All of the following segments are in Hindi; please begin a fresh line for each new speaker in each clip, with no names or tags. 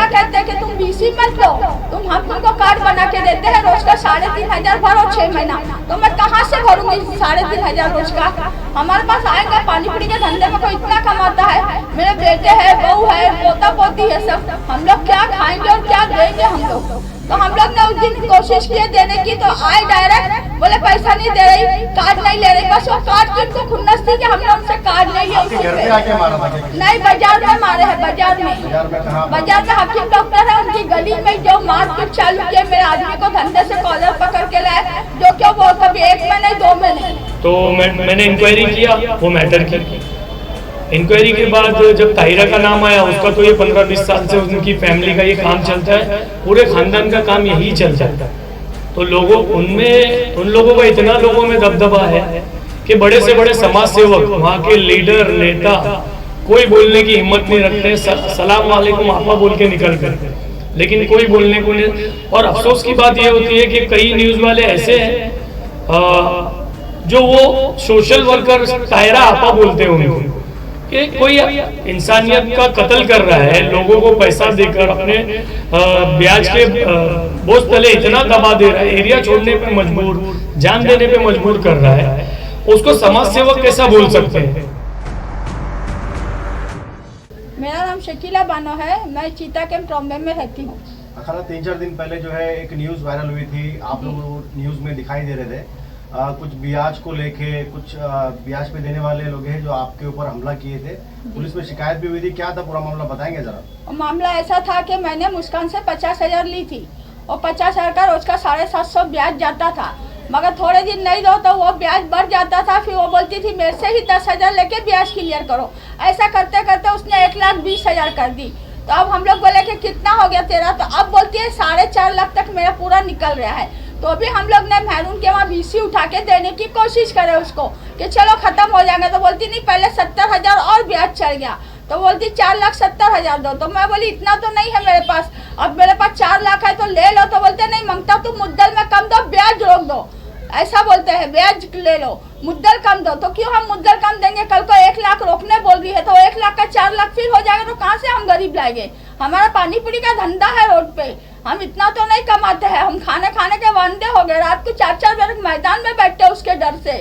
कहते हैं कि तुम बीसी मत लो, हम तुमको कार्ड बना के देते हैं, रोज का 3500 भरो 6 महीना। तो मैं कहाँ से भरूंगी 3500 रोज का? हमारे पास आएगा पानी पूरी के धंधे में कोई इतना कमाता है? मेरे बेटे है, बहू है, पोता पोती है, सब हम लोग क्या खाएंगे और क्या देंगे हम लोग? तो हम लोग ने उस दिन कोशिश की देने की, तो आए डायरेक्ट बोले पैसा नहीं दे रही, कार्ड नहीं ले रही। बस वो कार्ड की उनको खुन्नस थी कि हमने उनसे कार्ड नहीं लिया।
घर पे आके मारा था?
नहीं, बाजार में मारे हैं, बाजार में। बाजार में हकीम डॉक्टर है, उनकी गली में जो मारपीट चालू किए, मेरे आदमी को धंधे से कॉलर पकड़ के लाए, जो क्यों वो कभी 1 में नहीं 2 में नहीं।
तो मैंने इंक्वायरी किया वो मैटर की। इंक्वायरी के बाद जब ताहिरा का नाम आया, उसका तो ये 15-20 साल से उनकी फैमिली का ये काम चलता है, पूरे खानदान का काम यही चलता है। तो उन लोगों का इतना लोगों में दबदबा है कि बड़े से बड़े समाज सेवक, वहाँ के लीडर, नेता कोई बोलने की हिम्मत नहीं रखते। सलाम वालेकुम आपा बोल के निकल कर, लेकिन कोई बोलने को नहीं। और अफसोस की बात ये होती है कि कई न्यूज़ वाले ऐसे हैं जो वो सोशल वर्कर ताहिरा आपा बोलते हैं उनको, कि कोई इंसानियत का कत्ल कर रहा है, लोगों को पैसा देकर अपने ब्याज के बोझ तले इतना दबा दे रहा है, एरिया छोड़ने पे मजबूर, जान देने पे मजबूर कर रहा है, उसको समाज सेवक कैसा बोल सकते हैं?
मेरा नाम शकीला बानो है, मैं चीता के प्रॉब्लम में रहती हूँ।
अखाड़ा 3-4 दिन पहले जो है एक न्यूज़ वायरल हुई थी, आप लोग न्यूज़ में दिखाई दे रहे थे, कुछ ब्याज को लेके, कुछ ब्याज पे देने वाले लोग हैं जो आपके ऊपर हमला किए थे, पुलिस में शिकायत भी हुई थी। क्या था पूरा मामला, बताएंगे जरा?
मामला ऐसा था कि मैंने मुस्कान से 50,000 ली थी और 50,000 का रोज का 750 ब्याज जाता था, मगर थोड़े दिन नहीं दो तो वो ब्याज बढ़ जाता था। फिर वो बोलती थी मेरे से ही 10,000 लेके ब्याज क्लियर करो। ऐसा करते करते उसने 1,20,000 कर दी। तो अब हम लोग बोले कि कितना हो गया तेरा? तो अब बोलती है 4.5 लाख तक मेरा पूरा निकल रहा है। तो अभी हम लोग ने महरून के वहाँ बीसी उठा के देने की कोशिश करे उसको कि चलो खत्म हो जाएगा। तो बोलती नहीं, पहले 70,000 और ब्याज चढ़ गया, तो बोलती 4,70,000 दो। तो मैं बोली इतना तो नहीं है मेरे पास, अब मेरे पास 4 लाख है तो ले लो। तो बोलते नहीं मांगता, तुम मुद्दल में कम दो, ब्याज रोक दो, ऐसा बोलते हैं, ब्याज ले लो, मुद्दल कम दो। तो क्यों हम मुद्दल कम देंगे? कल को 1 लाख रोकने बोल रही है, तो 1 लाख का 4 लाख फिर हो जाएगा, तो कहाँ से हम गरीब लाएंगे? हमारा पानी पूरी का धंधा है रोड पे, हम इतना तो नहीं कमाते हैं, हम खाने के वांदे हो गए। रात को 4-4 बजे मैदान में बैठते उसके डर से,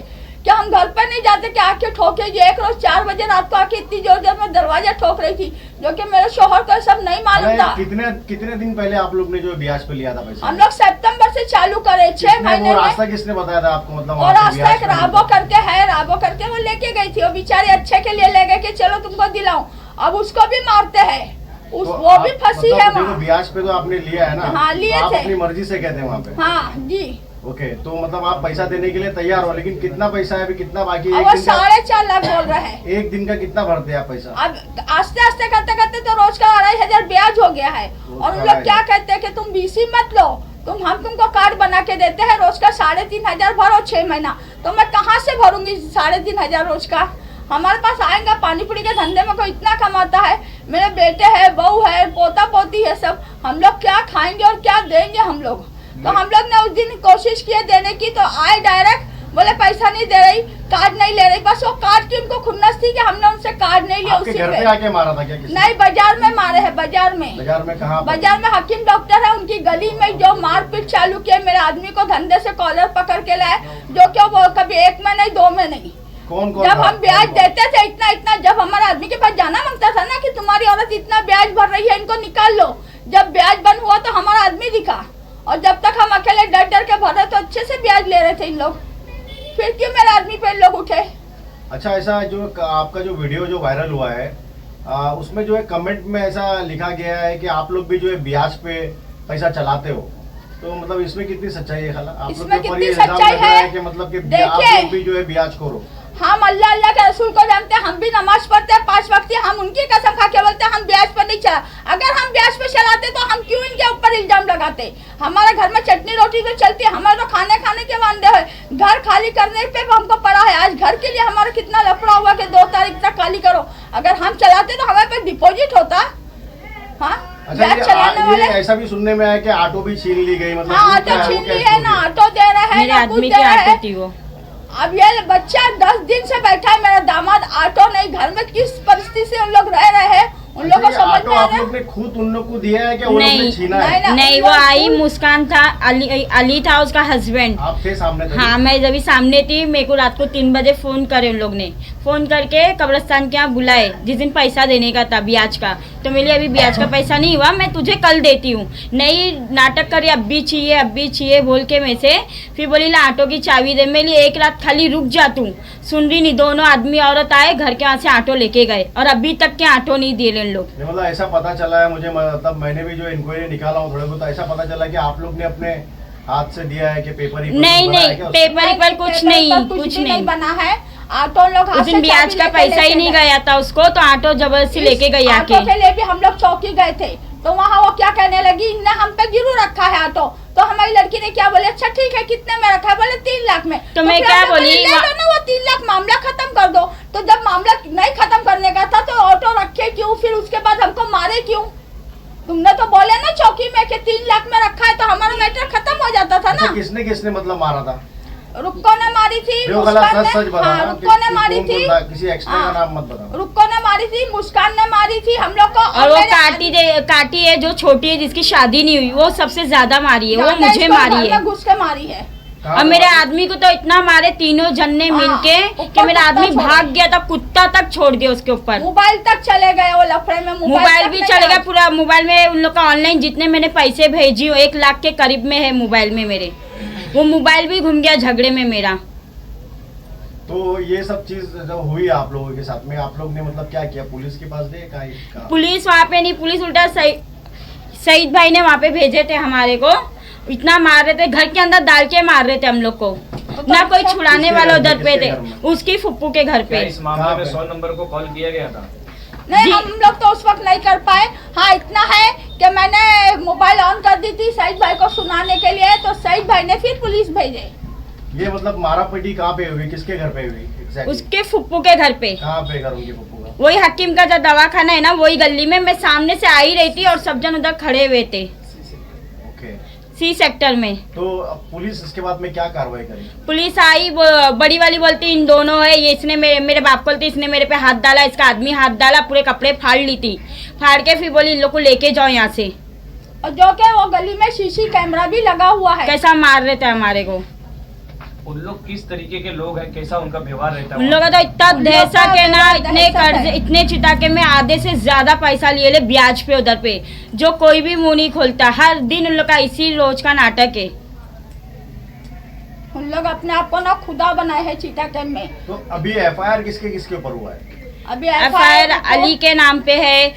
क्या हम घर पे नहीं जाते कि आके ठोकेगी? एक रोज 4 बजे रात को आके इतनी जोर जोर में दरवाजा ठोक रही थी, जो कि मेरे शोहर को सब नहीं मालूम था।
कितने दिन पहले आप लोग ने जो ब्याज पे लिया था पैसा?
हम लोग सितंबर से चालू करे, 6 महीने में।
रास्ता किसने बताया था आपको? मतलब
और रास्ता एक राबो करके है, राबो करके वो लेके गई थी, वो बेचारी अच्छे के लिए ले गए कि चलो तुमको दिलाऊं, अब उसको भी मारते हैं, वो भी फंसी है वहाँ।
ब्याज पे तो आपने लिया है ना?
हाँ, लिए
आप
थे।
अपनी मर्जी से कहते हैं वहाँ पे?
हाँ जी।
ओके, तो मतलब आप पैसा देने के लिए तैयार हो, लेकिन कितना पैसा है अभी, कितना बाकी है?
वो 4.5 लाख बोल रहे हैं।
एक दिन का कितना भरते हैं आप पैसा?
अब आस्ते आस्ते करते करते तो रोज का 2,500 ब्याज हो गया है। और उन लोग क्या कहते हैं कि तुम बीसी मत लो, हम तुमको कार्ड बना के देते हैं, रोज का 3,500 भरो 6 महीना। तो मैं कहाँ से भरूंगी 3,500 रोज का? हमारे पास आएगा पानी पूरी के धंधे में कोई इतना कमाता है? मेरे बेटे है, बहू है, पोता पोती है, सब हम लोग क्या खाएंगे और क्या देंगे हम लोग? तो हम लोग ने उस दिन कोशिश की देने की, तो आए डायरेक्ट बोले पैसा नहीं दे रही, कार्ड नहीं ले रही। बस वो कार्ड की उनको खुन्नस थी कि हमने उनसे कार्ड नहीं लिया।
आपके घर पे आके मारा था क्या किसी?
नहीं, बाजार में मारे हैं, बाजार में।
बाजार में कहाँ?
बाजार में हकीम डॉक्टर है, उनकी गली में जो मारपीट चालू किए, मेरे आदमी को धंधे से कॉलर पकड़ के लाए, जो क्यों वो कभी 1 में नहीं 2 में नहीं।
कौन
जब हम ब्याज देते थे इतना इतना, जब हमारे आदमी के पास जाना मांगता था ना कि तुम्हारी औरत इतना ब्याज भर रही है, इनको निकाल लो, जब ब्याज बंद हुआ तो हमारा आदमी दिखा, और जब तक हम अकेले डर डर के भर रहे तो अच्छे से ब्याज ले रहे थे इन लोग, फिर क्यों मेरे आदमी पे इन लोग उठे?
अच्छा, ऐसा जो आपका जो वीडियो जो वायरल हुआ है, उसमें जो है कमेंट में ऐसा लिखा गया है कि आप लोग भी जो है ब्याज पे पैसा चलाते हो, तो मतलब इसमें कितनी सच्चाई है? खाला आप लोग के ऊपर ये इल्जाम लग रहा है कि मतलब कि आप लोग भी जो है ब्याज खोरो।
हम अल्लाह अल्लाह के रसूल को जानते हैं, हम भी नमाज पढ़ते हैं 5 वक्त, हम उनकी कसम खा के बोलते हैं हम ब्याज पर नहीं चला। अगर हम ब्याज पे चलाते तो हम क्यों इनके ऊपर इल्जाम लगाते? हमारे घर में चटनी रोटी तो चलती है, हमारे तो खाने के वांदे है, घर खाली करने पे हमको पड़ा है। आज घर के लिए हमारा कितना लफड़ा हुआ कि 2 तारीख तक खाली करो। अगर हम चलाते तो हमारे पास डिपोजिट होता। हाँ,
अच्छा, ये ऐसा भी सुनने में आया कि ऑटो भी छीन ली गई? मतलब
हाँ, ऑटो छीन ली है ना, ऑटो दे रहे हैं,
मेरे आदमी की ऑटो थी वो।
अब ये बच्चा 10 दिन से बैठा है, मेरा दामाद, ऑटो नहीं, घर में किस परिस्थिति से उन लोग रह रहे हैं उन लोगों को समझ में आ
आप
रहा
लोग ने खुद उन लोग को दिया है कि वो लोग ने छीना है?
नहीं,
नहीं, वो आई मुस्कान था, अली था उसका हस्बैंड।
आप थे सामने तभी?
हाँ, मैं जब सामने थी, मेरे को रात को 3 बजे फोन करे उन लोग ने, फोन करके कब्रिस्तान के यहाँ बुलाए जिस दिन पैसा देने का था ब्याज का। तो मेरे अभी ब्याज का पैसा नहीं हुआ, मैं तुझे कल देती हूँ। नहीं, नाटक करे अब भी चाहिए बोल के में से फिर बोली ला ऑटो की चाबी दे। मेरी एक रात खाली रुक जा तू, सुन रही नहीं। दोनों आदमी औरत आए घर के वहाँ से ऑटो लेके गए और अभी तक के ऑटो नहीं दिए इन लोग।
मतलब ऐसा पता चला है मुझे, मतलब मैंने भी जो इंक्वायरी निकाला हूँ थोड़े बहुत, ऐसा पता चला कि आप लोग ने अपने हाथ से दिया है कि पेपर ही
नहीं, पेपर कुछ नहीं
बना है। ऑटो लोग
उस दिन ब्याज का पैसा ही नहीं गया था उसको, तो ऑटो जबरदस्ती लेके गई आके।
ऑटो के लिए भी हम लोग चौकी गए थे, तो वहाँ वो क्या कहने लगी, इनने हम पे गिरू रखा है ऑटो। तो हमारी लड़की ने क्या बोले, अच्छा ठीक है कितने में रखा है, बोले 3 लाख में।
तो मैं क्या बोली,
ले लो ना वो 3 लाख, मामला खत्म कर दो। तो जब मामला नहीं खत्म करने का था तो ऑटो रखे क्यों, फिर उसके बाद हमको मारे क्यों? तुमने तो बोले ना चौकी में कि 3 लाख में रखा है, तो हमारा मैटर खत्म हो जाता था ना।
किसने किसने मतलब मारा था?
रुक्को ने मारी थी, मुस्कान ने, हाँ, रुक्को ने मारी थी,
किसी एक्स्ट्रा का नाम मत बताओ।
रुक्को ने मारी थी, मुस्कान ने मारी थी हम लोग को।
और वो काटी है जो छोटी है जिसकी शादी नहीं हुई, वो सबसे ज्यादा मारी है, वो मुझे मारी है,
घुस के मारी है।
और मेरे आदमी को तो इतना मारे तीनों जन ने मिलके कि मेरा आदमी भाग गया था, कुत्ता तक छोड़ दिया उसके ऊपर।
मोबाइल तक चले गए वो लफड़े में,
मोबाइल भी चले गया पूरा। मोबाइल में उन लोग का ऑनलाइन जितने मैंने पैसे भेजी हो 1 लाख के करीब में है मोबाइल में मेरे, वो मोबाइल भी घूम गया झगड़े में मेरा।
तो ये सब चीज जब हुई आप लोगों के साथ में, आप लोग ने मतलब क्या किया, पुलिस के पास गए? कहाँ?
पुलिस वहाँ पे नहीं, पुलिस उल्टा सईद भाई ने वहाँ पे भेजे थे हमारे को। इतना मार रहे थे, घर के अंदर डाल के मार रहे थे हम लोग को, ना कोई छुड़ाने वाला उधर पे थे। उसकी फुप्पू के घर पे।
इस मामले में 100 नंबर को कॉल किया गया था?
नहीं, हम लोग तो उस वक्त नहीं कर पाए। हाँ, इतना है कि मैंने मोबाइल ऑन कर दी थी सईद भाई को सुनाने के लिए, तो सईद भाई ने फिर पुलिस भेजे।
ये मतलब मारा पीटी कहाँ पे हुई, किसके घर पे हुई exactly?
उसके फुप्पू के घर पे।
कहाँ पे घर उनके फुप्पू का?
वही हकीम का जो दवाखाना है ना, वही गली में। मैं सामने से आई रही थी और सब जन उधर खड़े हुए थे
ओके।
C सेक्टर में।
तो अब पुलिस इसके बाद में क्या कार्रवाई करी?
पुलिस आई, वो बड़ी वाली बोलती इन दोनों है, ये इसने मेरे बाप को बोलती इसने मेरे पे हाथ डाला, इसका आदमी हाथ डाला, पूरे कपड़े फाड़ ली थी। फाड़ के फिर बोली इन लोग को लेके जाओ यहाँ से।
और जो के वो गली में सीसी कैमरा भी लगा हुआ है।
कैसा मार रहे थे हमारे को।
उन लोग किस तरीके के लोग हैं, कैसा उनका व्यवहार रहता है?
उन लोगों का तो इतना दहशत है ना, इतने कर्ज, इतने चिताके में आधे से ज्यादा पैसा लिए ले ब्याज पे उधर पे, जो कोई भी मुंह नहीं खोलता। हर दिन उन लोग का इसी रोज का नाटक है।
उन लोग अपने आप को ना खुदा बनाए है चिताकन में।
तो अभी FIR किसके किसके ऊपर हुआ है?
अभी
FIR अली के नाम पे है,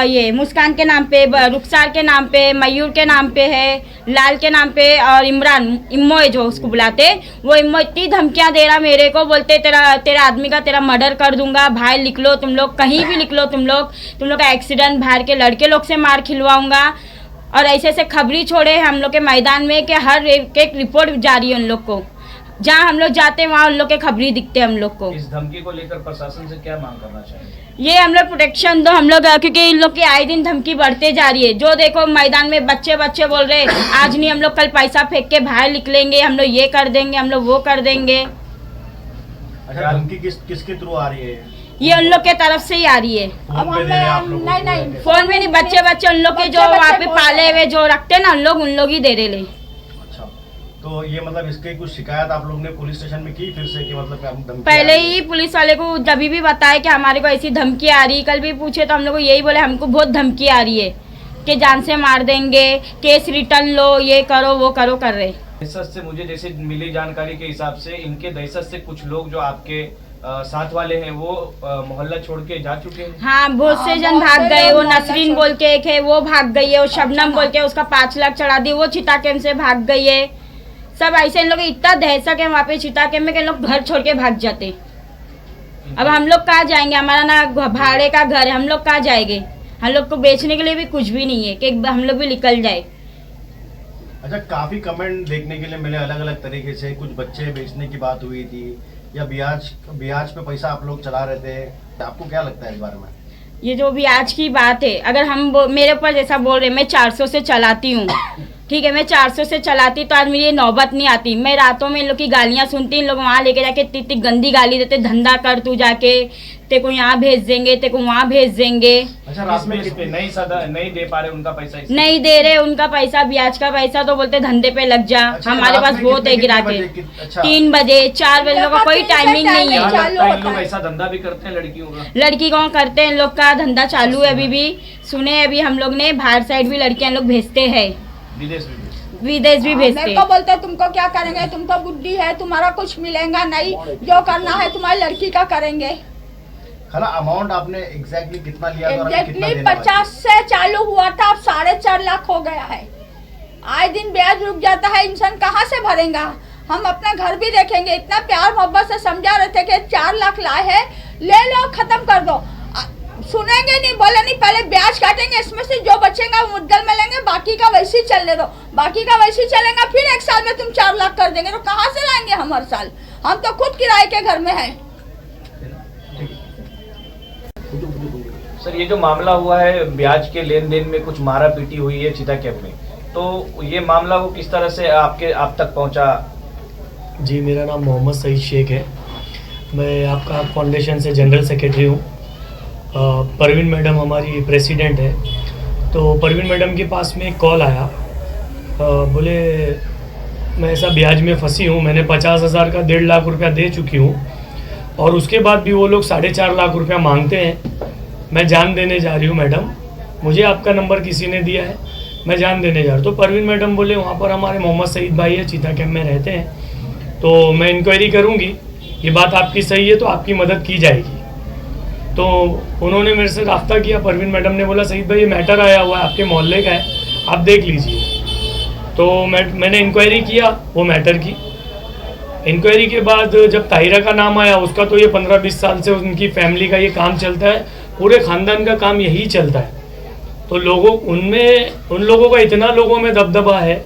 ये मुस्कान के नाम पे, रुखसार के नाम पे, मयूर के नाम पे है, लाल के नाम पे, और इमरान इम्मो है जो उसको बुलाते, वो इम्मो इतनी धमकियां दे रहा मेरे को, बोलते तेरा आदमी का तेरा मर्डर कर दूंगा, बाहर लिख लो तुम लोग, कहीं भी लिख लो तुम लोग का एक्सीडेंट, बाहर के लड़के लोग से मार खिलवाऊंगा। और ऐसे ऐसे खबरी छोड़े हम लोग के मैदान में कि हर एक रिपोर्ट जारी है उन लोग को, जहाँ हम लोग जाते हैं वहाँ उन लोग के खबरी दिखते हैं हम लोग को।
इस धमकी को लेकर प्रशासन से क्या मांग करना चाहिए?
ये हम लोग प्रोटेक्शन दो हम लोग, क्योंकि इन लोग की आए दिन धमकी बढ़ते जा रही है। जो देखो मैदान में बच्चे बोल रहे आज नहीं हम लोग कल पैसा फेंक के बाहर निकलेंगे, हम लोग ये कर देंगे, हम लोग वो कर देंगे।
अच्छा, धमकी किसके थ्रू आ रही है?
ये उन लोग के तरफ से ही आ रही है।
फोन पे दे रहे हैं आप लोगों को?
नहीं,
फोन में नहीं, बच्चे उन लोग के जो वहाँ पे पाले हुए जो रखते ना उन लोग ही दे रहे।
अच्छा, तो ये मतलब इसके कुछ शिकायत आप लोग ने पुलिस स्टेशन में की फिर से कि मतलब हम धमकी
पहले ही पुलिस वाले को जब भी बताया कि हमारे को ऐसी धमकी आ रही, कल भी पूछे तो हम लोग को यही बोले हमको बहुत धमकी आ रही है कि जान से मार देंगे, केस रिटर्न लो, ये करो वो करो कर रहे।
दहशत से मुझे जैसे मिली जानकारी के हिसाब से इनके दहशत से कुछ लोग जो आपके साथ वाले हैं वो मोहल्ला छोड़ के जा चुके हैं।
हाँ, बहुत से जन भाग गए। वो नसरीन बोल के एक है वो भाग गई है, वो शबनम बोल के उसका 5 लाख चढ़ा दी, वो चिताकेम से भाग गई है। सब ऐसे इन लोग इतना दहशत है वहाँ पे चिताकेम में कि लोग घर छोड़ के भाग जाते। अब हम लोग कहाँ जाएंगे, हमारा ना भाड़े का घर है, हम लोग कहाँ जाएंगे। हम लोग को बेचने के लिए भी कुछ भी नहीं है कि हम लोग भी निकल जाए।
अच्छा, काफी कमेंट देखने के लिए मिले अलग अलग तरीके से, कुछ बच्चे बेचने की बात हुई थी या ब्याज पे पैसा आप लोग चला रहे थे, आपको क्या लगता है इस बारे में?
ये जो ब्याज की बात है, अगर हम मेरे ऊपर जैसा बोल रहे, मैं 400 से चलाती हूँ, ठीक है, मैं 400 से चलाती तो आज मेरी ये नौबत नहीं आती। मैं रातों में इन लोग की गालियाँ सुनती, इन लोग वहाँ लेके जाके इतनी गंदी गाली देते, धंधा कर तू जाके, तेको यहाँ भेज देंगे, तेको वहाँ भेज देंगे।
अच्छा, रात में
पे नहीं दे पा रहे उनका पैसा इसलिए?
नहीं दे रहे उनका पैसा, ब्याज का पैसा, तो बोलते धंधे पे लग जा।
अच्छा,
हमारे
रात
पास
में
बहुत है
कितने
गिराके,
बजे? अच्छा।
3 बजे 4 बजे का कोई टाइमिंग नहीं
क्या
है।
चालू
लगता है इन
होता
लोग
है।
ऐसा धंधा भी करते हैं लड़कियों का?
लड़की कौन करते हैं, इन लोग का धंधा चालू है अभी भी। सुने अभी हम लोग ने बाहर साइड भी लड़कियां लोग भेजते हैं,
विदेश में भी?
विदेश भी भेजते
मेरे को
हैं।
बोलते तुमको क्या करेंगे, तुम तो बुद्धि है, तुम्हारा कुछ मिलेगा नहीं, जो करना है तुम्हारी लड़की का करेंगे।
खाला अमाउंट आपने एग्जैक्टली कितना लिया था और अभी कितना
एग्जैक्टली
देने वाले?
50 से चालू हुआ था, अब 4.5 लाख हो गया है। आए दिन ब्याज रुक जाता है, इंसान कहाँ से भरेगा। हम अपना घर भी देखेंगे, इतना प्यार मोहब्बत से समझा रहे थे कि 4 लाख लाए हैं, ले लो खत्म कर दो। सुनेंगे नहीं, बोले नहीं, पहले ब्याज काटेंगे, इसमें से जो बचेगा वो मुद्दल में लेंगे, बाकी का वैसे ही चलने दो, बाकी का वैसे ही चलेगा। फिर 1 साल में तुम 4 लाख कर देंगे, तो कहाँ से लाएंगे हम हर साल? हम तो खुद किराए के घर में हैं।
सर, ये जो मामला हुआ है ब्याज के लेन देन में कुछ मारा पीटी हुई है चिता कैंप में, तो ये मामला वो किस तरह से आप तक पहुंचा?
जी, मेरा नाम मोहम्मद सईद शेख है। मैं आपका फाउंडेशन से जनरल सेक्रेटरी हूँ। परवीन मैडम हमारी प्रेसिडेंट है। तो परवीन मैडम के पास में एक कॉल आया, बोले मैं ऐसा ब्याज में फंसी हूँ, मैंने 50,000 का 1.5 लाख रुपया दे चुकी हूँ और उसके बाद भी वो लोग 4.5 लाख रुपया मांगते हैं। मैं जान देने जा रही हूँ मैडम, मुझे आपका नंबर किसी ने दिया है, मैं जान देने जा रहा हूँ। तो परवीन मैडम बोले वहाँ पर हमारे मोहम्मद सईद भाई है, चीता कैंप में रहते हैं, तो मैं इंक्वायरी करूँगी, ये बात आपकी सही है तो आपकी मदद की जाएगी। तो उन्होंने मेरे से रब्ता किया। परवीन मैडम ने बोला सईद भाई ये मैटर आया हुआ है, आपके मोहल्ले का है, आप देख लीजिए। तो मैंने इंक्वायरी किया वो मैटर की। इंक्वायरी के बाद जब ताहिरा का नाम आया, उसका तो ये 15-20 साल से उनकी फैमिली का ये काम चलता है, पूरे ख़ानदान का काम यही चलता है। तो उन लोगों का इतना लोगों में दबदबा है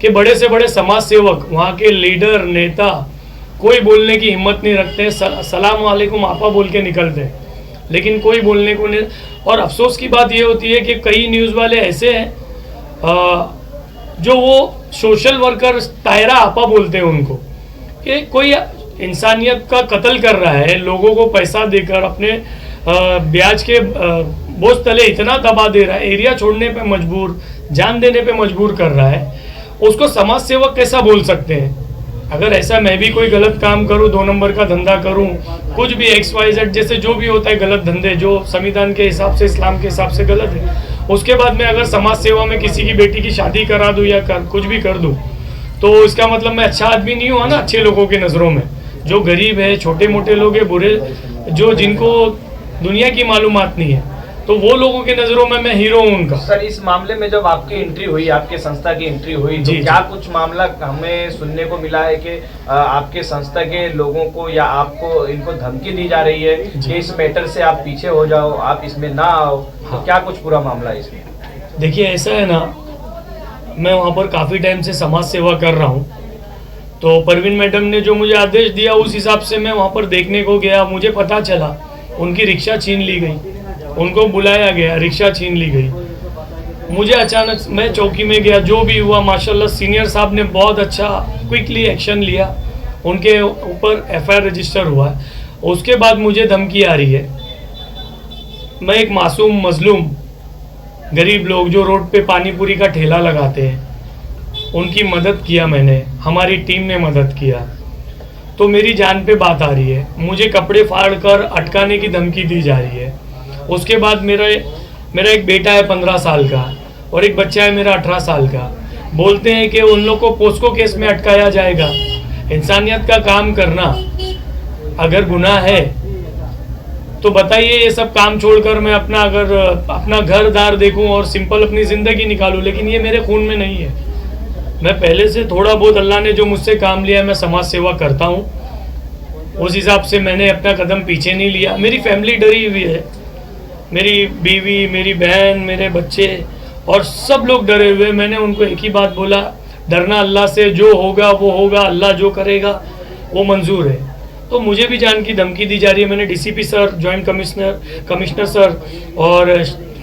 कि बड़े से बड़े समाज सेवक, वहाँ के लीडर, नेता, कोई बोलने की हिम्मत नहीं रखते हैं। सलाम वालेकुम आपा बोल के निकलते हैं, लेकिन कोई बोलने को नहीं। और अफसोस की बात ये होती है कि कई न्यूज़ वाले ऐसे हैं जो वो सोशल वर्कर ताहिरा आपा बोलते हैं उनको, कि कोई इंसानियत का कत्ल कर रहा है, लोगों को पैसा देकर अपने ब्याज के बोझ तले इतना दबा दे रहा है, एरिया छोड़ने पे मजबूर, जान देने पे मजबूर कर रहा है, उसको समाज सेवक कैसा बोल सकते हैं? अगर ऐसा मैं भी कोई गलत काम करूं, 2 नंबर का धंधा करूं, कुछ भी XYZ जैसे जो भी होता है गलत धंधे, जो संविधान के हिसाब से, इस्लाम के हिसाब से गलत है, उसके बाद में अगर समाज सेवा में किसी की बेटी की शादी करा दूं या कुछ भी कर दूं, तो इसका मतलब मैं अच्छा आदमी नहीं हुआ ना अच्छे लोगों की नज़रों में। जो गरीब है, छोटे मोटे लोग हैं, बुरे, जो जिनको दुनिया की मालूमात नहीं है, तो वो लोगों की नज़रों में मैं हीरो हूँ उनका।
सर, इस मामले में जब आपकी एंट्री हुई, आपके संस्था की एंट्री हुई, तो क्या कुछ मामला हमें सुनने को मिला है कि आपके संस्था के लोगों को या आपको इनको धमकी दी जा रही है कि इस मैटर से आप पीछे हो जाओ, आप इसमें ना आओ? तो क्या कुछ पूरा मामला है इसमें?
देखिए ऐसा है ना, मैं वहाँ पर काफ़ी टाइम से समाज सेवा कर रहा हूँ, तो परवीन मैडम ने जो मुझे आदेश दिया उस हिसाब से मैं वहाँ पर देखने को गया। मुझे पता चला उनकी रिक्शा छीन ली गई, उनको बुलाया गया, रिक्शा छीन ली गई। मुझे अचानक, मैं चौकी में गया, जो भी हुआ माशाल्लाह सीनियर साहब ने बहुत अच्छा क्विकली एक्शन लिया, उनके ऊपर FIR रजिस्टर हुआ है। उसके बाद मुझे धमकी आ रही है। मैं एक मासूम मजलूम गरीब लोग जो रोड पे पानी पूरी का ठेला लगाते हैं, उनकी मदद किया मैंने, हमारी टीम ने मदद किया, तो मेरी जान पे बात आ रही है। मुझे कपड़े फाड़ कर अटकाने की धमकी दी जा रही है। उसके बाद मेरा एक बेटा है 15 साल का और एक बच्चा है मेरा 18 साल का। बोलते हैं कि उन लोग को पोस्को केस में अटकाया जाएगा। इंसानियत का काम करना अगर गुनाह है तो बताइए, ये सब काम छोड़कर मैं अपना घर दार देखूं और सिंपल अपनी ज़िंदगी निकालूं, लेकिन ये मेरे खून में नहीं है। मैं पहले से थोड़ा बहुत अल्लाह ने जो मुझसे काम लिया है, मैं समाज सेवा करता हूँ, उस हिसाब से मैंने अपना कदम पीछे नहीं लिया। मेरी फैमिली डरी हुई है, मेरी बीवी, मेरी बहन, मेरे बच्चे और सब लोग डरे हुए। मैंने उनको एक ही बात बोला, डरना अल्लाह से, जो होगा वो होगा, अल्लाह जो करेगा वो मंजूर है। तो मुझे भी जान की धमकी दी जा रही है। मैंने DCP sir, joint commissioner sir और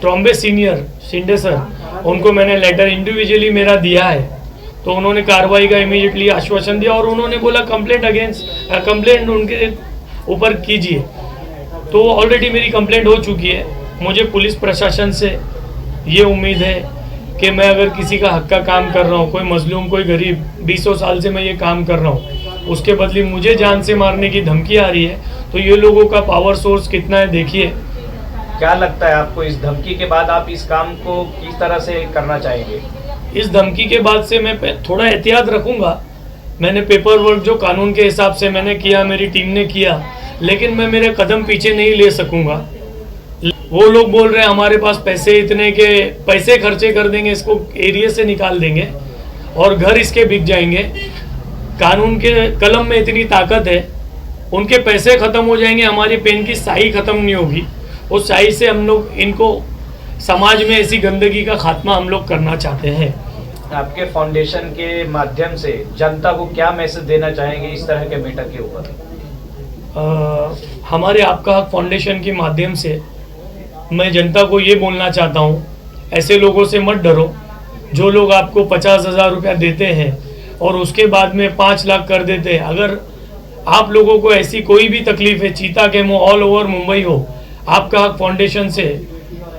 ट्रॉम्बे सीनियर शिंदे सर, उनको मैंने लेटर इंडिविजुअली मेरा दिया है, तो उन्होंने कार्रवाई का इमीडिएटली आश्वासन दिया और उन्होंने बोला कंप्लेंट उनके ऊपर कीजिए। तो ऑलरेडी मेरी कंप्लेंट हो चुकी है। मुझे पुलिस प्रशासन से ये उम्मीद है कि मैं अगर किसी का हक का काम कर रहा हूँ, कोई मजलूम कोई गरीब 20 साल से मैं ये काम कर रहा हूँ, उसके बदले मुझे जान से मारने की धमकी आ रही है, तो ये लोगों का पावर सोर्स कितना है देखिए।
क्या लगता है आपको इस धमकी के बाद आप इस काम को किस तरह से करना चाहेंगे?
इस धमकी के बाद से मैं थोड़ा एहतियात रखूँगा। मैंने पेपर वर्क जो कानून के हिसाब से मैंने किया, मेरी टीम ने किया, लेकिन मैं मेरे कदम पीछे नहीं ले सकूँगा। वो लोग बोल रहे हैं हमारे पास पैसे इतने के पैसे खर्चे कर देंगे, इसको एरिया से निकाल देंगे और घर इसके बिक जाएंगे। कानून के कलम में इतनी ताकत है, उनके पैसे ख़त्म हो जाएंगे, हमारी पेन की स्याही ख़त्म नहीं होगी। उस स्याही से हम लोग इनको समाज में ऐसी गंदगी का खात्मा हम लोग करना चाहते हैं।
आपके फाउंडेशन के माध्यम से जनता को क्या मैसेज देना चाहेंगे इस तरह के मैटर के ऊपर?
हमारे आपका हक फाउंडेशन के माध्यम से मैं जनता को ये बोलना चाहता हूँ, ऐसे लोगों से मत डरो जो लोग आपको 50,000 रुपया देते हैं और उसके बाद में 5 लाख कर देते हैं। अगर आप लोगों को ऐसी कोई भी तकलीफ है, चीता कैमो ऑल ओवर मुंबई हो, आपका हक फाउंडेशन से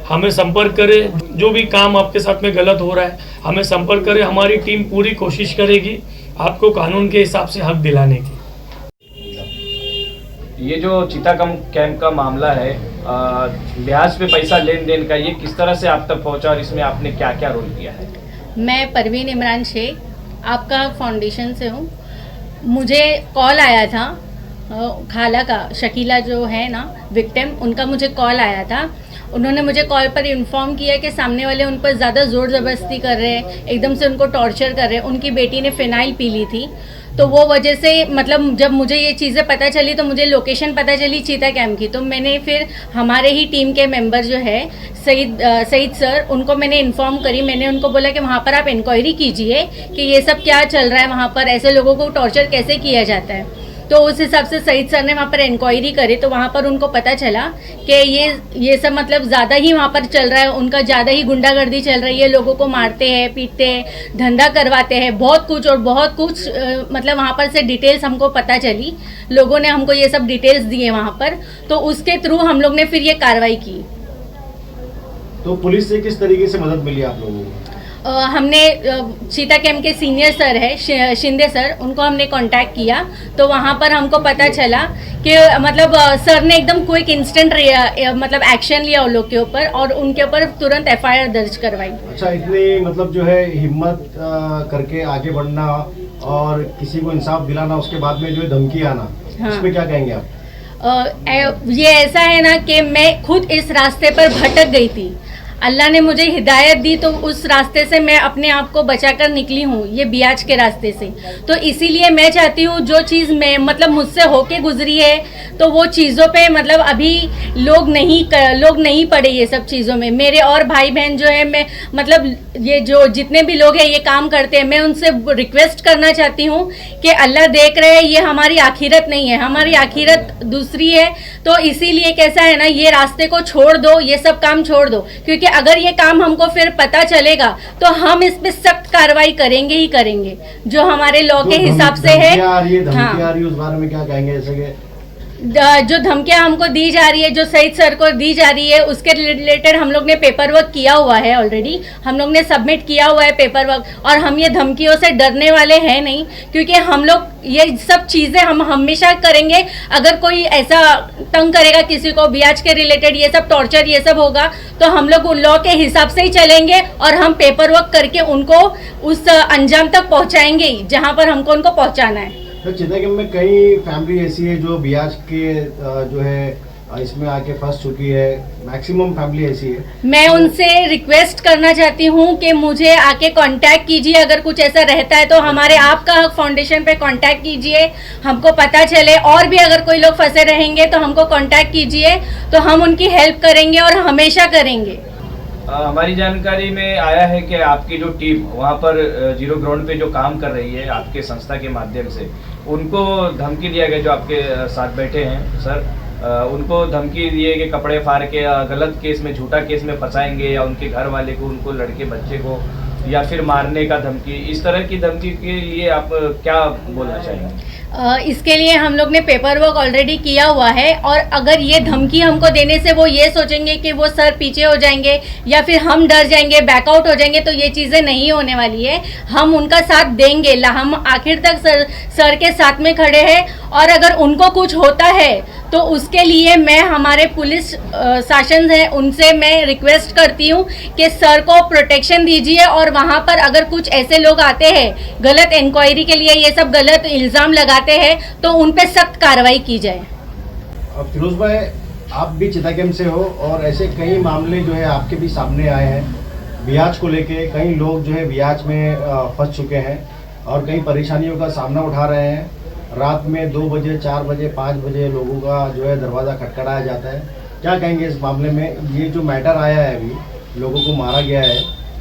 हमें संपर्क करें। जो भी काम आपके साथ में गलत हो रहा है हमें संपर्क करें, हमारी टीम पूरी कोशिश करेगी आपको कानून के हिसाब से हक दिलाने की।
ये जो चीताकम कैंप का मामला है, ब्याज पे पैसा लेन देन का, ये किस तरह से आप तक पहुंचा और इसमें आपने क्या क्या रोल किया है?
मैं परवीन इमरान शेख आपका फाउंडेशन से हूँ। मुझे कॉल आया था खाला का, शकीला जो है ना विक्टिम, उनका मुझे कॉल आया था। उन्होंने मुझे कॉल पर इन्फॉर्म किया कि सामने वाले उन पर ज़्यादा ज़ोर ज़बरदस्ती कर रहे हैं, एकदम से उनको टॉर्चर कर रहे हैं। उनकी बेटी ने फिनाइल पी ली थी, तो वो वजह से मतलब जब मुझे ये चीज़ें पता चली तो मुझे लोकेशन पता चली चीता कैंप की, तो मैंने फिर हमारे ही टीम के मेंबर जो है सईद सर, उनको मैंने इन्फॉर्म करी। मैंने उनको बोला कि वहाँ पर आप इंक्वायरी कीजिए कि ये सब क्या चल रहा है, वहाँ पर ऐसे लोगों को टॉर्चर कैसे किया जाता है। तो उस हिसाब से सईद सर ने वहाँ पर इंक्वायरी करी, तो वहाँ पर उनको पता चला कि ये सब मतलब ज़्यादा ही वहाँ पर चल रहा है, उनका ज़्यादा ही गुंडागर्दी चल रही है, लोगों को मारते हैं, पीटते हैं, धंधा करवाते हैं, बहुत कुछ और बहुत कुछ। मतलब वहाँ पर से डिटेल्स हमको पता चली, लोगों ने हमको ये सब डिटेल्स दिए वहाँ पर, तो उसके थ्रू हम लोग ने फिर ये कार्रवाई की।
तो पुलिस से किस तरीके से मदद मिली आप लोगों को?
हमने चीता कैंप के सीनियर सर है शिंदे सर, उनको हमने कांटेक्ट किया, तो वहाँ पर हमको पता चला कि मतलब सर ने एकदम क्विक इंस्टेंट मतलब एक्शन लिया उन लोग के ऊपर और उनके ऊपर तुरंत FIR दर्ज करवाई।
अच्छा, इतनी मतलब जो है हिम्मत करके आगे बढ़ना और किसी को इंसाफ दिलाना, उसके बाद में जो धमकी आना,
हाँ।
इसमें क्या कहेंगे आप?
ये ऐसा है ना कि मैं खुद इस रास्ते पर भटक गई थी, अल्लाह ने मुझे हिदायत दी, तो उस रास्ते से मैं अपने आप को बचाकर निकली हूँ, ये बियाज के रास्ते से। तो इसीलिए मैं चाहती हूँ जो चीज़ मैं मतलब मुझसे होके गुजरी है, तो वो चीज़ों पे मतलब अभी लोग नहीं पड़े ये सब चीज़ों में। मेरे और भाई बहन जो है, मैं मतलब ये जो जितने भी लोग हैं ये काम करते हैं, मैं उनसे रिक्वेस्ट करना चाहती हूँ कि अल्लाह देख रहे हैं, ये हमारी आखिरत नहीं है, हमारी आखिरत दूसरी है। तो इसीलिए कैसा है ना, ये रास्ते को छोड़ दो, ये सब काम छोड़ दो, क्योंकि अगर ये काम हमको फिर पता चलेगा तो हम इस पे सख्त कार्रवाई करेंगे ही करेंगे, जो हमारे लॉ के हिसाब से है।
हाँ, उस बारे में क्या कहेंगे? जैसे कि
जो धमकियां हमको दी जा रही है, जो सईद सर को दी जा रही है, उसके रिलेटेड हम लोग ने पेपर वर्क किया हुआ है, ऑलरेडी हम लोग ने सबमिट किया हुआ है पेपर वर्क, और हम ये धमकियों से डरने वाले हैं नहीं, क्योंकि हम लोग ये सब चीज़ें हम हमेशा करेंगे। अगर कोई ऐसा तंग करेगा किसी को ब्याज के रिलेटेड, ये सब टॉर्चर ये सब होगा, तो हम लोग लॉ के हिसाब से ही चलेंगे और हम पेपर वर्क करके उनको उस अंजाम तक पहुँचाएंगे ही जहाँ पर हमको उनको पहुँचाना है।
तो चीता कैंप में कई फैमिली ऐसी है जो ब्याज के जो है इसमें आके फंस चुकी है, मैक्सिमम फैमिली ऐसी है।
मैं उनसे रिक्वेस्ट करना चाहती हूँ कि मुझे आके कांटेक्ट कीजिए, अगर कुछ ऐसा रहता है तो हमारे आपका हक फाउंडेशन पे कांटेक्ट कीजिए, हमको पता चले। और भी अगर कोई लोग फंसे रहेंगे तो हमको कांटेक्ट कीजिए, तो हम उनकी हेल्प करेंगे और हमेशा करेंगे।
हमारी जानकारी में आया है कि आपकी जो टीम वहाँ पर जीरो ग्राउंड पे जो काम कर रही है आपके संस्था के माध्यम से, उनको धमकी दिया गया, जो आपके साथ बैठे हैं सर, उनको धमकी दिए कि कपड़े फाड़ के गलत केस में, झूठा केस में फंसाएंगे, या उनके घर वाले को, उनको लड़के बच्चे को या फिर मारने का धमकी, इस तरह की धमकी के लिए आप क्या बोलना चाहेंगे?
इसके लिए हम लोग ने पेपर वर्क ऑलरेडी किया हुआ है, और अगर ये धमकी हमको देने से वो ये सोचेंगे कि वो सर पीछे हो जाएंगे या फिर हम डर जाएंगे, बैकआउट हो जाएंगे, तो ये चीज़ें नहीं होने वाली है। हम उनका साथ देंगे, हम आखिर तक सर के साथ में खड़े हैं, और अगर उनको कुछ होता है तो उसके लिए मैं हमारे पुलिस शासन है उनसे मैं रिक्वेस्ट करती हूँ कि सर को प्रोटेक्शन दीजिए, और वहाँ पर अगर कुछ ऐसे लोग आते हैं गलत इंक्वायरी के लिए, ये सब गलत इल्ज़ाम लगाते हैं, तो उन पे सख्त कार्रवाई की जाए।
फिरोज भाई, आप भी चिता कैंप से हो और ऐसे कई मामले जो है आपके भी सामने आए हैं ब्याज को लेके। कई लोग जो है ब्याज में फंस चुके हैं और कई परेशानियों का सामना उठा रहे हैं। रात में 2 बजे, 4 बजे, 5 बजे लोगों का जो है दरवाज़ा खटखटाया जाता है। क्या कहेंगे इस मामले में? ये जो मैटर आया है अभी, लोगों को मारा गया है,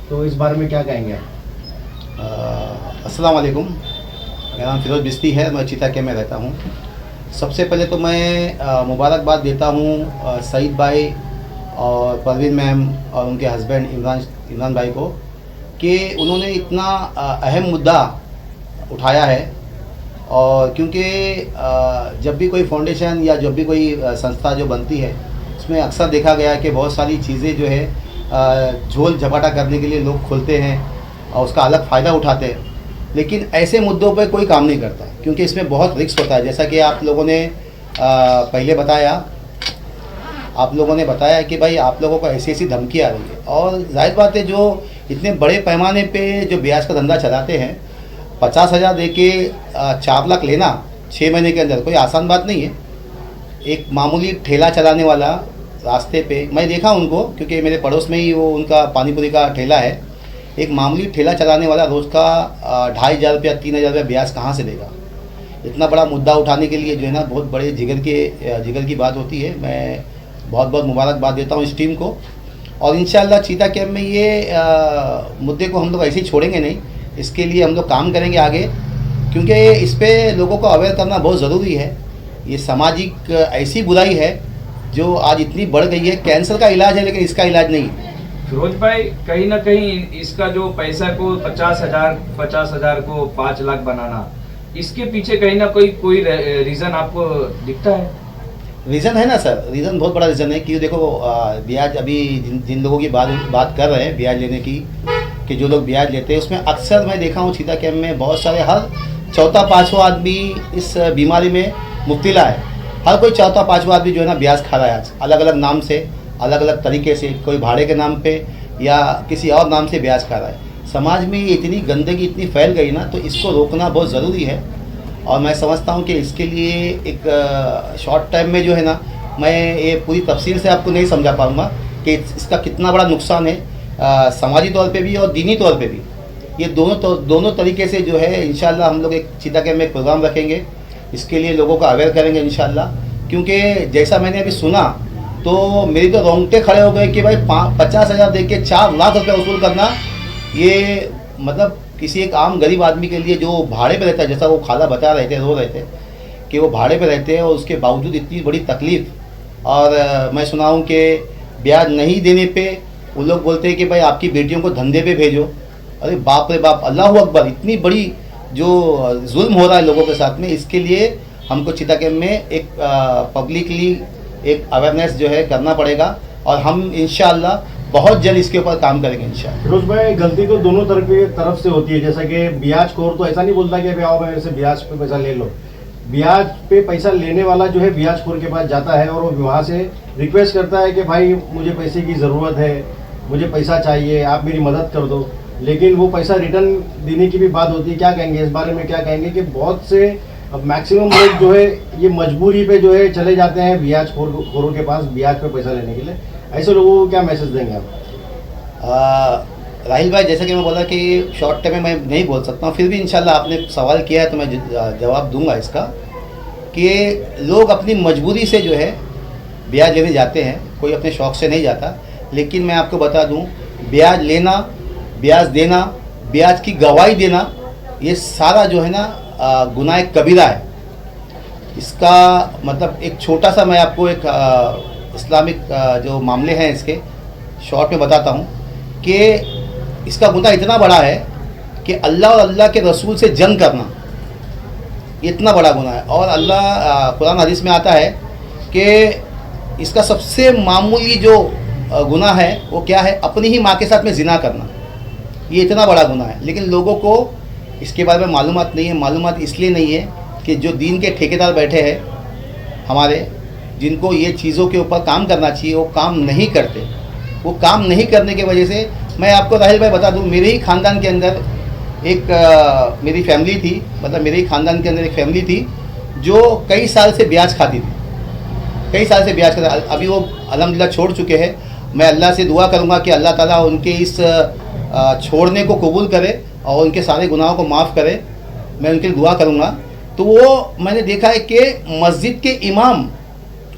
तो इस बारे में क्या कहेंगे आप?
अस्सलाम वालेकुम, मेरा नाम फिरोज बिस्ती है, मैं चिता कैंप में रहता हूँ। सबसे पहले तो मैं मुबारकबाद देता हूँ सईद भाई और परवीन मैम और उनके हस्बैंड इमरान भाई को कि उन्होंने इतना अहम मुद्दा उठाया है। और क्योंकि जब भी कोई फाउंडेशन या जब भी कोई संस्था जो बनती है, उसमें अक्सर देखा गया है कि बहुत सारी चीज़ें जो है झोल झपाटा करने के लिए लोग खोलते हैं और उसका अलग फ़ायदा उठाते हैं, लेकिन ऐसे मुद्दों पर कोई काम नहीं करता क्योंकि इसमें बहुत रिस्क होता है। जैसा कि आप लोगों ने पहले बताया कि भाई आप लोगों को ऐसी ऐसी धमकी आ रही है, और जाहिर बात है जो इतने बड़े पैमाने पे जो ब्याज का धंधा चलाते हैं, 50,000 दे के 4 लाख लेना 6 महीने के अंदर कोई आसान बात नहीं है। एक मामूली ठेला चलाने वाला रास्ते पे, मैं देखा उनको क्योंकि मेरे पड़ोस में ही वो उनका पानीपुरी का ठेला है, एक मामूली ठेला चलाने वाला रोज़ का 2,500 रुपया 3,000 रुपया ब्याज कहाँ से देगा? इतना बड़ा मुद्दा उठाने के लिए जो है ना बहुत बड़े जिगर की बात होती है। मैं बहुत बहुत मुबारकबाद देता हूँ इस टीम को, और इंशाल्लाह चीता कैंप में ये मुद्दे को हम लोग ऐसे ही छोड़ेंगे नहीं। इसके लिए हम लोग काम करेंगे आगे, क्योंकि इस पे लोगों को अवेयर करना बहुत ज़रूरी है। ये सामाजिक ऐसी बुराई है जो आज इतनी बढ़ गई है। कैंसर का इलाज है लेकिन इसका इलाज नहीं है।
फिरोज भाई, कहीं ना कहीं इसका जो पैसा को 50,000 को 5 लाख बनाना, इसके पीछे कहीं ना कोई रीज़न आपको दिखता है?
रीज़न है ना सर, रीज़न बहुत बड़ा रीज़न है। कि देखो ब्याज, अभी जिन लोगों की बात कर रहे हैं ब्याज लेने की, कि जो लोग ब्याज लेते हैं उसमें अक्सर मैं देखा हूँ चीता कैंप में बहुत सारे, हर 4था-5वां आदमी इस बीमारी में मुब्तला है। हर कोई 4था-5वां आदमी जो है ना ब्याज खा रहा है आज, अलग अलग नाम से, अलग अलग तरीके से, कोई भाड़े के नाम पे या किसी और नाम से ब्याज खा रहा है। समाज में इतनी गंदगी इतनी फैल गई ना, तो इसको रोकना बहुत ज़रूरी है। और मैं समझता हूँ कि इसके लिए एक शॉर्ट टाइम में जो है ना, मैं ये पूरी तफसील से आपको नहीं समझा पाऊँगा कि इसका कितना बड़ा नुकसान है समाजी तौर पे भी और दीनी तौर पे भी। ये दोनों तरीके से जो है इंशाल्लाह हम लोग एक चीता कैंप में एक प्रोग्राम रखेंगे, इसके लिए लोगों को अवेयर करेंगे इंशाल्लाह। क्योंकि जैसा मैंने अभी सुना तो मेरी तो रोंगटे खड़े हो गए कि भाई 50,000 दे के 4 लाख रुपये वसूल करना, ये मतलब किसी एक आम गरीब आदमी के लिए जो भाड़े पे रहता है, जैसा वो खाला बता रहे थे, रो रहे थे कि वो भाड़े पे रहते हैं और उसके बावजूद इतनी बड़ी तकलीफ़। और मैं सुना हूँ कि ब्याज नहीं देने पे वो लोग बोलते हैं कि भाई आपकी बेटियों को धंधे पे भेजो। अरे बाप रे बाप, अल्लाह अकबर, इतनी बड़ी जो जुल्म हो रहा है लोगों के साथ में। इसके लिए हमको चिता कैंप में एक पब्लिकली एक अवेयरनेस जो है करना पड़ेगा, और हम इंशाअल्लाह बहुत जल्द इसके ऊपर काम करेंगे इंशाअल्लाह।
फिरोज भाई, गलती तो दोनों तरफ से होती है। जैसा कि ब्याज खोर तो ऐसा नहीं बोलता कि अभी आओ मेरे से ब्याज पे पैसा ले लो। ब्याज पे पैसा लेने वाला जो है ब्याज खोर के पास जाता है और वो वहाँ से रिक्वेस्ट करता है कि भाई मुझे पैसे की ज़रूरत है, मुझे पैसा चाहिए, आप मेरी मदद कर दो। लेकिन वो पैसा रिटर्न देने की भी बात होती है। क्या कहेंगे इस बारे में? क्या कहेंगे कि बहुत से मैक्सिमम लोग जो है ये मजबूरी पे जो है चले जाते हैं ब्याज खोरों के पास ब्याज पे पैसा लेने के लिए। ऐसे लोगों को क्या मैसेज देंगे आप?
राहिल भाई, जैसा कि मैं बोला कि शॉर्ट टाइम में मैं नहीं बोल सकता हूँ, फिर भी इंशाल्लाह आपने सवाल किया है तो मैं जवाब दूंगा इसका, कि लोग अपनी मजबूरी से जो है ब्याज लेने जाते हैं, कोई अपने शौक़ से नहीं जाता। लेकिन मैं आपको बता दूं, ब्याज लेना, ब्याज देना, ब्याज की गवाही देना, ये सारा जो है ना गुनाह कबीरा है। इसका मतलब एक छोटा सा मैं आपको एक इस्लामिक जो मामले हैं इसके शॉर्ट में बताता हूँ कि इसका गुनाह इतना बड़ा है कि अल्लाह और अल्लाह के रसूल से जंग करना इतना बड़ा गुनाह है। और अल्लाह कुरान हदीस में आता है कि इसका सबसे मामूली जो गुनाह है वो क्या है, अपनी ही माँ के साथ में जिना करना। ये इतना बड़ा गुनाह है, लेकिन लोगों को इसके बारे में मालूमात नहीं है। मालूमात इसलिए नहीं है कि जो दीन के ठेकेदार बैठे हैं हमारे, जिनको ये चीज़ों के ऊपर काम करना चाहिए, वो काम नहीं करते। वो काम नहीं करने की वजह से मैं आपको राहिल भाई बता दूं, मेरे ही ख़ानदान के अंदर एक मेरी फैमिली थी, मतलब मेरे ही ख़ानदान के अंदर एक फैमिली थी जो कई साल से ब्याज खाती थी, कई साल से ब्याज खाता। अभी वो अल्हम्दुलिल्लाह छोड़ चुके हैं। मैं अल्लाह से दुआ करूँगा कि अल्लाह ताला उनके इस छोड़ने को कबूल करे और उनके सारे गुनाहों को माफ़ करे। मैं उनके लिए दुआ करूँगा। तो वो मैंने देखा है कि मस्जिद के इमाम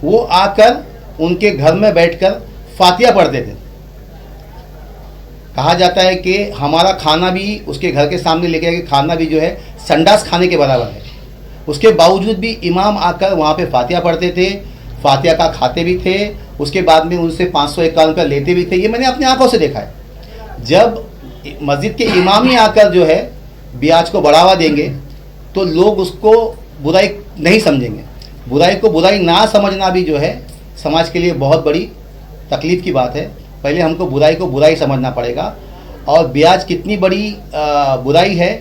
वो आकर उनके घर में बैठकर फातिहा पढ़ते थे। कहा जाता है कि हमारा खाना भी उसके घर के सामने लेके आके खाना भी जो है संडास खाने के बराबर है। उसके बावजूद भी इमाम आकर वहाँ पे फातिहा पढ़ते थे, फातिहा का खाते भी थे, उसके बाद में उनसे 551 रुपया लेते भी थे। ये मैंने अपनी आंखों से देखा है। जब मस्जिद के इमाम ही आकर जो है ब्याज को बढ़ावा देंगे तो लोग उसको बुराई नहीं समझेंगे। बुराई को बुराई ना समझना भी जो है समाज के लिए बहुत बड़ी तकलीफ़ की बात है। पहले हमको बुराई को बुराई समझना पड़ेगा। और ब्याज कितनी बड़ी बुराई है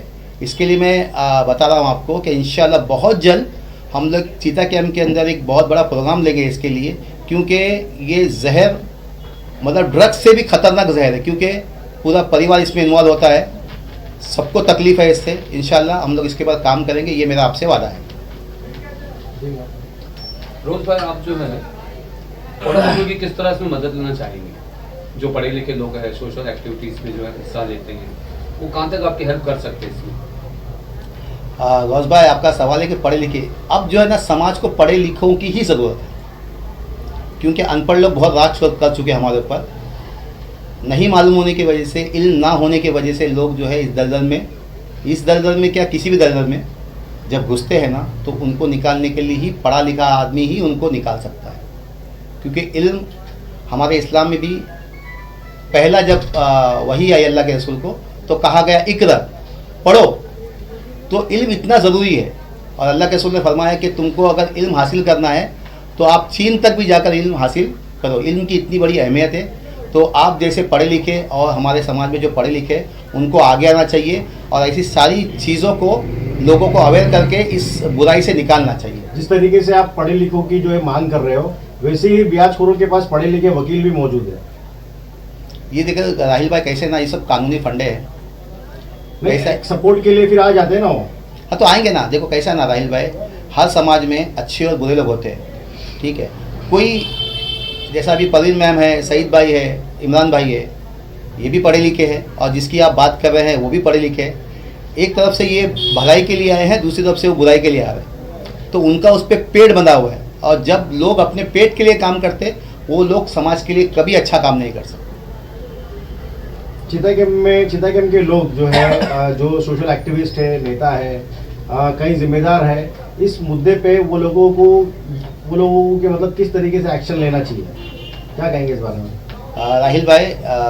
इसके लिए मैं बता रहा हूँ आपको कि इंशाल्लाह बहुत जल्द हम लोग चीता कैम्प के अंदर एक बहुत बड़ा प्रोग्राम लेंगे इसके लिए, क्योंकि ये जहर मतलब ड्रग्स से भी ख़तरनाक जहर है, क्योंकि पूरा परिवार इसमें इन्वॉल्व होता है, सबको तकलीफ़ है इससे। इंशाल्लाह हम लोग इसके बाद काम करेंगे, ये मेरा आपसे वादा है।
रोज भाई, आप जो है पढ़े लिखे की किस तरह इसमें मदद लेना चाहेंगे? जो पढ़े लिखे लोग हैं सोशल एक्टिविटीज़ में जो है हिस्सा लेते हैं, वो कहाँ तक आपकी हेल्प कर सकते हैं इसमें?
गौस भाई, आपका सवाल है कि पढ़े लिखे, अब जो है ना समाज को पढ़े लिखों की ही ज़रूरत है, क्योंकि अनपढ़ लोग बहुत राज कर चुके हैं हमारे ऊपर। नहीं मालूम होने की वजह से, इल्म ना होने की वजह से लोग जो है इस दलदल में क्या किसी भी दलदल में जब घुसते हैं ना तो उनको निकालने के लिए ही पढ़ा लिखा आदमी ही उनको निकाल सकता है। क्योंकि इल्म हमारे इस्लाम में भी पहला जब वही आई अल्लाह के रसूल को तो कहा गया इक़रा, पढ़ो। तो इल्म इतना ज़रूरी है। और अल्लाह के रसूल ने फरमाया कि तुमको अगर इल्म हासिल करना है तो आप चीन तक भी जाकर इल्म हासिल करो। इल्म की इतनी बड़ी अहमियत है। तो आप जैसे पढ़े लिखे और हमारे समाज में जो पढ़े लिखे उनको आगे आना चाहिए और ऐसी सारी चीज़ों को लोगों को अवेयर करके इस बुराई से निकालना चाहिए।
जिस तरीके से आप पढ़े लिखों की जो है मांग कर रहे हो, वैसे ही ब्याजखोरों के पास पढ़े लिखे वकील भी मौजूद है।
ये देखिए राहिल भाई, कैसे ना ये सब कानूनी फंडे हैं,
कैसा सपोर्ट के लिए फिर आ जाते हैं ना वो।
हाँ तो आएंगे ना। देखो कैसा ना राहिल भाई, हर समाज में अच्छे और बुरे लोग होते हैं, ठीक है। कोई जैसा अभी परवीन मैम है, सईद भाई है, इमरान भाई है, ये भी पढ़े लिखे हैं और जिसकी आप बात कर रहे हैं वो भी पढ़े लिखे हैं। एक तरफ से ये भलाई के लिए आए हैं, दूसरी तरफ से वो बुराई के लिए आ रहे हैं। तो उनका उस पर पेट बंधा हुआ है और जब लोग अपने पेट के लिए काम करते वो लोग समाज के लिए कभी अच्छा काम नहीं कर सकते।
चीता कैम्प के लोग जो है जो सोशल एक्टिविस्ट है, नेता है, कई जिम्मेदार है, इस मुद्दे पे वो लोगों के मतलब किस तरीके से एक्शन लेना चाहिए, क्या कहेंगे इस बारे में?
राहिल भाई,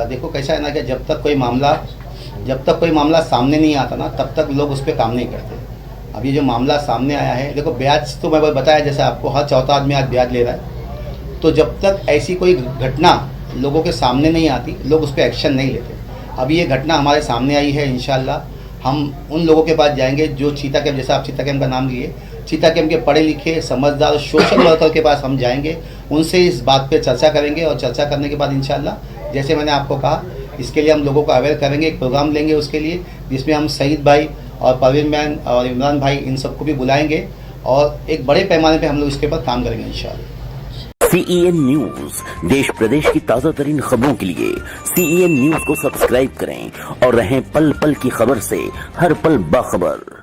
देखो कैसा है ना कि जब तक कोई मामला सामने नहीं आता ना तब तक लोग उस पर काम नहीं करते। अब ये जो मामला सामने आया है, देखो ब्याज तो मैं बताया जैसे आपको, हर चौथा आदमी आज ब्याज ले रहा है। तो जब तक ऐसी कोई घटना लोगों के सामने नहीं आती लोग उस पर एक्शन नहीं लेते। अभी ये घटना हमारे सामने आई है, इंशाल्लाह हम उन लोगों के पास जाएंगे जो चीता कैम्प, जैसा आप चीता कैम्प का नाम लिए, चीता कैम्प के पढ़े लिखे समझदार सोशल वर्कर के पास हम जाएंगे, उनसे इस बात पे चर्चा करेंगे और चर्चा करने के बाद इंशाल्लाह जैसे मैंने आपको कहा इसके लिए हम लोगों को अवेयर करेंगे। एक प्रोग्राम लेंगे उसके लिए जिसमें हम सईद भाई और परवीन मैन और इमरान भाई इन सबको भी बुलाएंगे और एक बड़े पैमाने पर हम लोग इसके ऊपर काम करेंगे इंशाल्लाह।
CEN न्यूज, देश प्रदेश की ताजा तरीन खबरों के लिए CEN न्यूज को सब्सक्राइब करें और रहें पल पल की खबर से हर पल बाखबर।